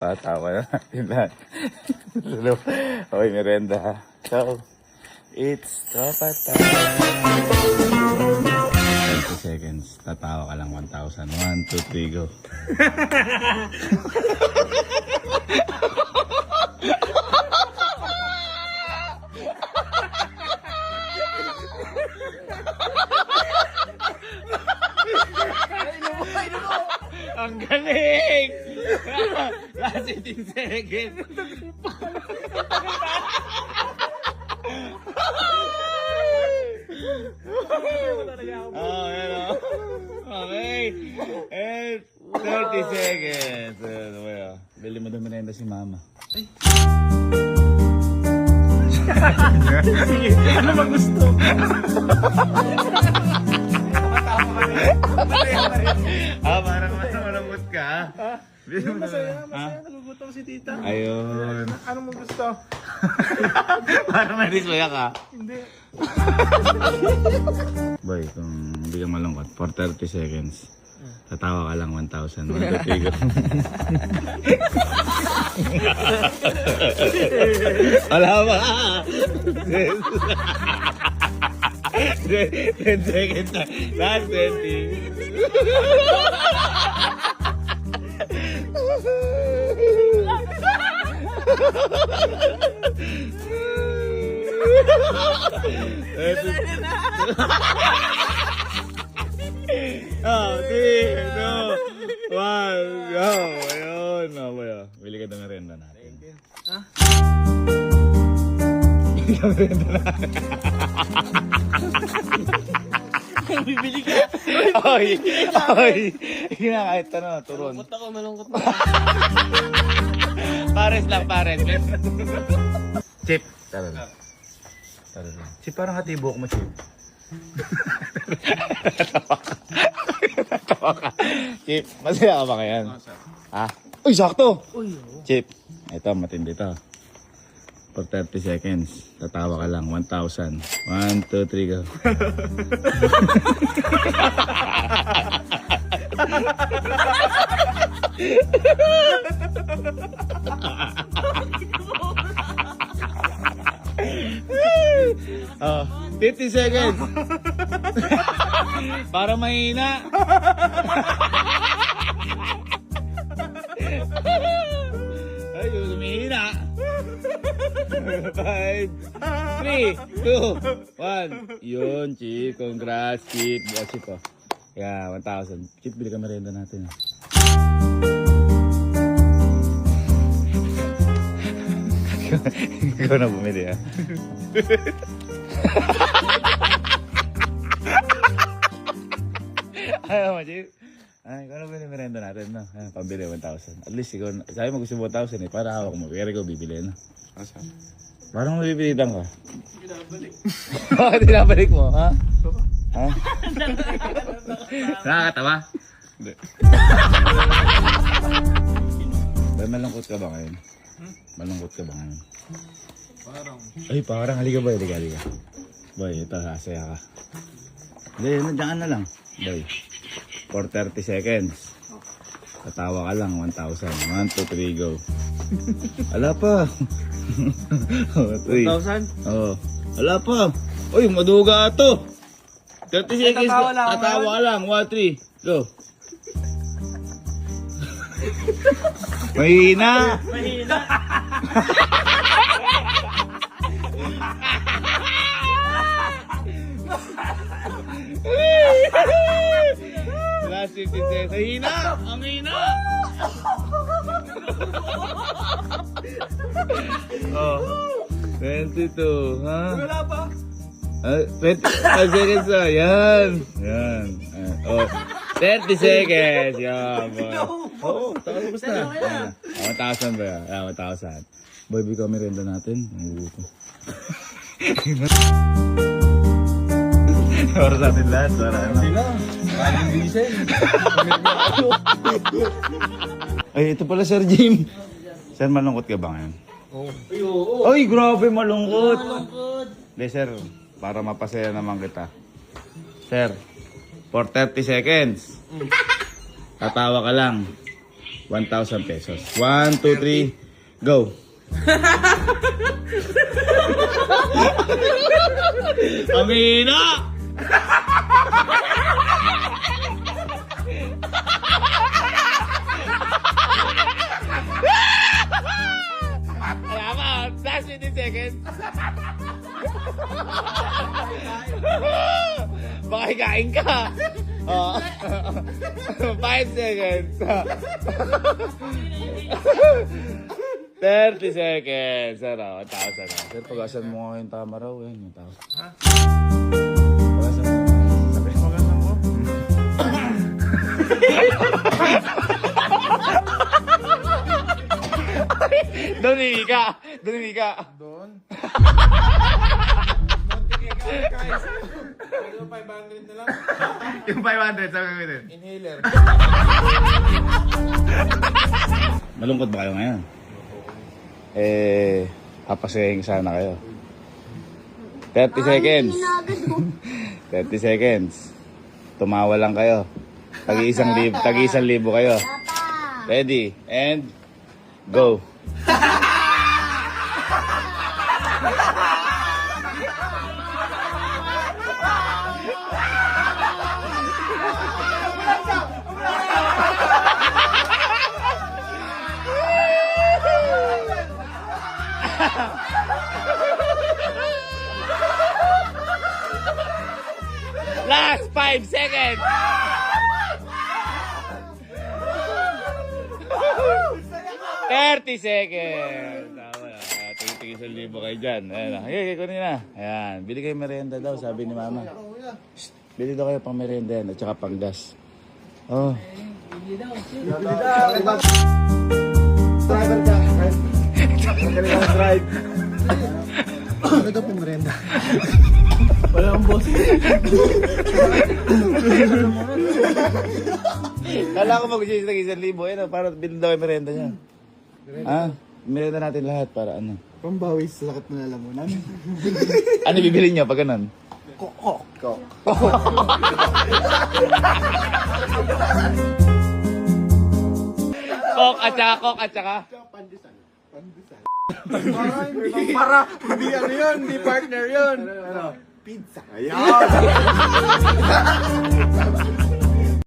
Tatawa na natin lahat. Okay, merenda ha. So, it's tropa time. 20 seconds. Tatawa ka lang 1,000. 1, 2, 3, go. Ang galing! Last 18 seconds. Oh, yan o. Okay. And 30 seconds. Ano ba yun? Bili mo doon merenda si mama. Ay! Sige, ano ba gusto? Parang malambot ka. Masaya, nagugutom si tita. Ayun. Ano mo gusto? Parang nadismaya ka. Hindi. Boy, kung hindi ka malungkot, for 30 seconds, tatawa ka lang 1,000. 1, 2, 3, go. Wala ba? 10 seconds na. Last 20. Oh, 3, 2, 1, go! Ayun, oh, boy, oh. Bili ka ng merenda natin. Ha? Bili ka ng merenda natin. Bibili ka. Oy! Oy! Kahit ano, turon. Malungkot ako, malungkot ako. Pares lang, pares. Chip. Tara lang. Chip, parang hatibok mo, Chip. Natawa ka. Chip, masaya ka ba ngayon? Ha? Uy, sakto! Uy, Chip, ito, matindi to. For 30 seconds, tatawa ka lang, 1,000. 1, 2, 3, go. Oh, 50 seconds. Para mahina. Ay, humihina. 5, 3, 2, 1. Yun, Chip. Congrats, Chip. Bukas, Chip, oh. Yeah, 1,000. Chip, bili ka merenda natin, oh. Ikaw na bumili, ah. Ayaw mo, Chip. Ay, ikaw na bumili merenda natin, no? Ay, pambili, 1,000. At least, ikaw, sabi mo gusto mo 1,000, eh. Para hawak mo. Pero ikaw bibili, no? Parang mabibilitan ka. binabalik. Bakit tinabalik mo, ha? Ha? Nakakatawa? Hindi. Ay, malungkot ka ba ngayon? Malungkot ka ba ngayon? Parang. Ay, parang halika boy, halika. Boy, ito, sasaya ka. Hindi, nandiyan na lang. Boy, for 30 seconds. Tatawa ka lang, 1,000. 1, 2, 3, go. Wala pa. 1,000? Oo. Wala pa. Uy, maduga to. 30 seconds. Tatawa lang ako Tatawa ka lang. 1, 3, go. Mahina. Mahina. Last 15 seconds. Mahina. Ang hina. Oh. 22, ha? Wala pa. 25 seconds na. Yan. Yan. Oh. 30 seconds. Yan, boy. Oo, tapos na. 1,000 ba yan? 1,000. Boy, bigyan kami renda natin. Ang gusto. Para sa atin lahat. Para Sila. Maraming diesel. Ay, ito pala, Sir Jim. Sir, malungkot ka ba ngayon? Oo. Ay, grabe, malungkot. Malungkot. Hindi, sir. Para mapasaya naman kita. Sir, for 30 seconds. Tatawa ka lang. 1,000 pesos. 1, 2, 3, go! Amina! Wala pa, last 15 seconds. Baka hikain ka. Oh. 5 seconds. 30 seconds. Ano, 1,000 na. Sir, pag-asan mo nga yung tama raw. Yan, yung 1,000. Ha? Pag-asan mo. Sabi mo ganda mo. Doon hindi ka. Doon hindi ka. Doon. Muntik guys. Pero 500 na lang. Yung 500, saan gagawin? Inhaler. Malungkot ba kayo ngayon? Papasayahin sana kayo. 30 seconds. 30 seconds. Tumawa lang kayo. Tag-1,000 kayo. Ready? And go. Last 5 seconds. 30 seconds. Tama na. Tigil 1,000 kayo dyan. Ayan na. Okay, kunin na. Ayan. Bili kayo merienda daw, sabi ni mama. Shh, bili daw kayo pang merienda yan at saka pang gas. Oh. Driver ka. Magaling ang drive. Ano daw po merenda? Wala akong boss. Kala ko mag-sisi ng 1,000. Ayan, para bilhin daw yung merienda niya. Merienda natin lahat para ano. Pambawi sa sakit na lalamunan. Ano bibili niyo pag ganun? Kok. Kok at saka. Pandesal. Para, hindi ano yun, hindi partner yun. Ano? Pizza. Ayan.